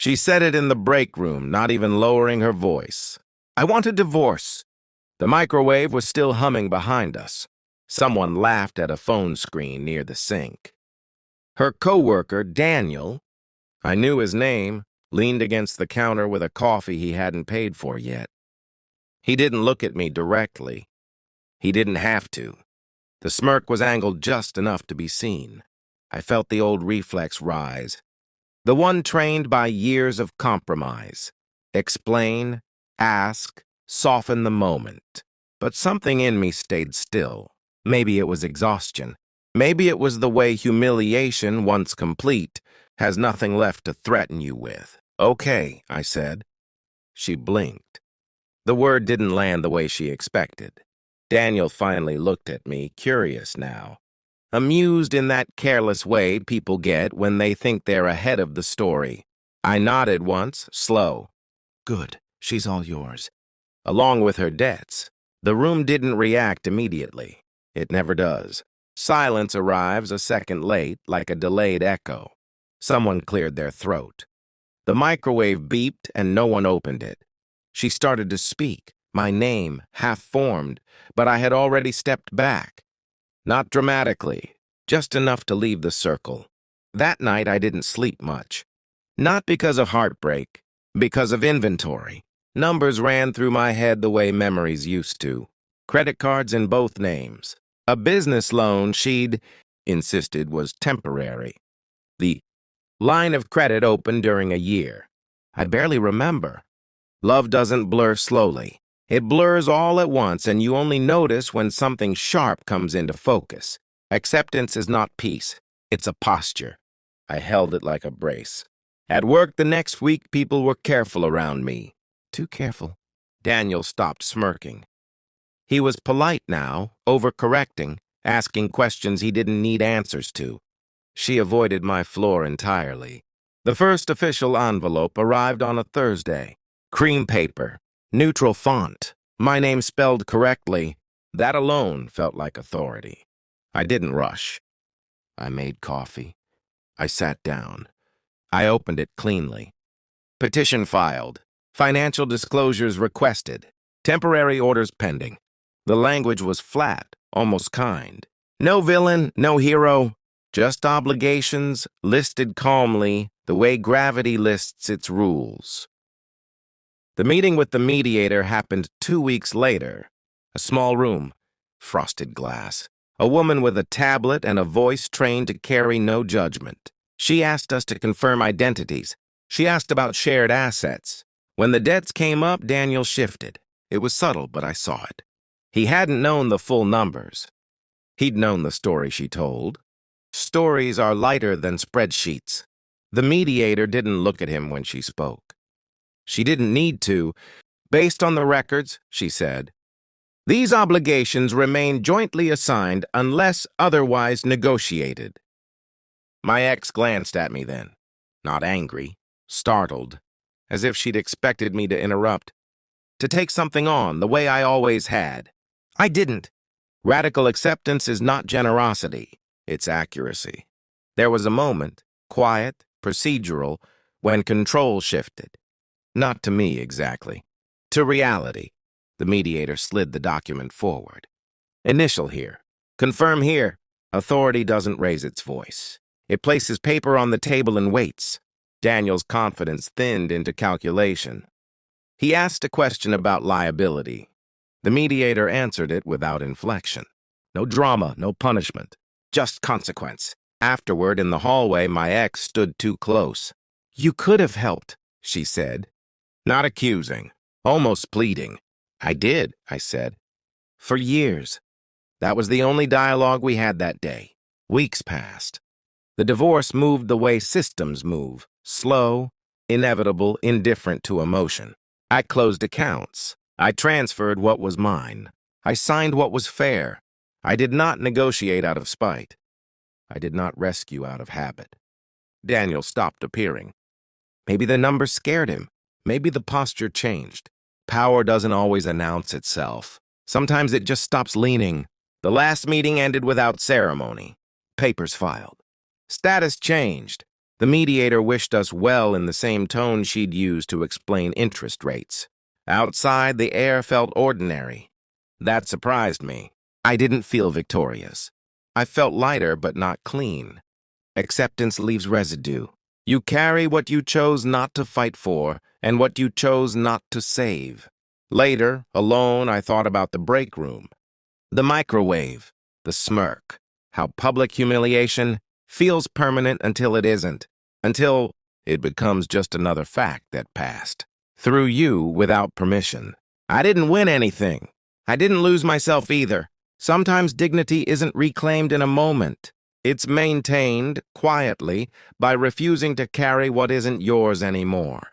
She said it in the break room, not even lowering her voice. I want a divorce. The microwave was still humming behind us. Someone laughed at a phone screen near the sink. Her coworker, Daniel, I knew his name, leaned against the counter with a coffee he hadn't paid for yet. He didn't look at me directly. He didn't have to. The smirk was angled just enough to be seen. I felt the old reflex rise. The one trained by years of compromise. Explain, ask, soften the moment. But something in me stayed still. Maybe it was exhaustion. Maybe it was the way humiliation, once complete, has nothing left to threaten you with. Okay, I said. She blinked. The word didn't land the way she expected. Daniel finally looked at me, curious now. Amused in that careless way people get when they think they're ahead of the story. I nodded once, slow. Good, she's all yours. Along with her debts. The room didn't react immediately. It never does. Silence arrives a second late, like a delayed echo. Someone cleared their throat. The microwave beeped and no one opened it. She started to speak, my name, half-formed, but I had already stepped back. Not dramatically, just enough to leave the circle. That night I didn't sleep much. Not because of heartbreak, because of inventory. Numbers ran through my head the way memories used to. Credit cards in both names. A business loan she'd insisted was temporary. The line of credit opened during a year. I barely remember. Love doesn't blur slowly. It blurs all at once, and you only notice when something sharp comes into focus. Acceptance is not peace. It's a posture. I held it like a brace. At work the next week, people were careful around me. Too careful. Daniel stopped smirking. He was polite now, overcorrecting, asking questions he didn't need answers to. She avoided my floor entirely. The first official envelope arrived on a Thursday. Cream paper. Neutral font. My name spelled correctly. That alone felt like authority. I didn't rush. I made coffee. I sat down. I opened it cleanly. Petition filed. Financial disclosures requested. Temporary orders pending. The language was flat, almost kind. No villain, no hero. Just obligations, listed calmly, the way gravity lists its rules. The meeting with the mediator happened 2 weeks later. A small room, frosted glass. A woman with a tablet and a voice trained to carry no judgment. She asked us to confirm identities. She asked about shared assets. When the debts came up, Daniel shifted. It was subtle, but I saw it. He hadn't known the full numbers. He'd known the story she told. Stories are lighter than spreadsheets. The mediator didn't look at him when she spoke. She didn't need to. Based on the records, she said, these obligations remain jointly assigned unless otherwise negotiated. My ex glanced at me then, not angry, startled, as if she'd expected me to interrupt, to take something on the way I always had. I didn't. Radical acceptance is not generosity, it's accuracy. There was a moment, quiet, procedural, when control shifted. Not to me, exactly. To reality. The mediator slid the document forward. Initial here. Confirm here. Authority doesn't raise its voice. It places paper on the table and waits. Daniel's confidence thinned into calculation. He asked a question about liability. The mediator answered it without inflection. No drama, no punishment. Just consequence. Afterward, in the hallway, my ex stood too close. You could have helped, she said. Not accusing, almost pleading. I did, I said. For years. That was the only dialogue we had that day. Weeks passed. The divorce moved the way systems move, slow, inevitable, indifferent to emotion. I closed accounts. I transferred what was mine. I signed what was fair. I did not negotiate out of spite. I did not rescue out of habit. Daniel stopped appearing. Maybe the number scared him. Maybe the posture changed. Power doesn't always announce itself. Sometimes it just stops leaning. The last meeting ended without ceremony. Papers filed. Status changed. The mediator wished us well in the same tone she'd used to explain interest rates. Outside, the air felt ordinary. That surprised me. I didn't feel victorious. I felt lighter but not clean. Acceptance leaves residue. You carry what you chose not to fight for and what you chose not to save. Later, alone, I thought about the break room, the microwave, the smirk, how public humiliation feels permanent until it isn't, until it becomes just another fact that passed through you without permission. I didn't win anything. I didn't lose myself either. Sometimes dignity isn't reclaimed in a moment. It's maintained quietly by refusing to carry what isn't yours anymore.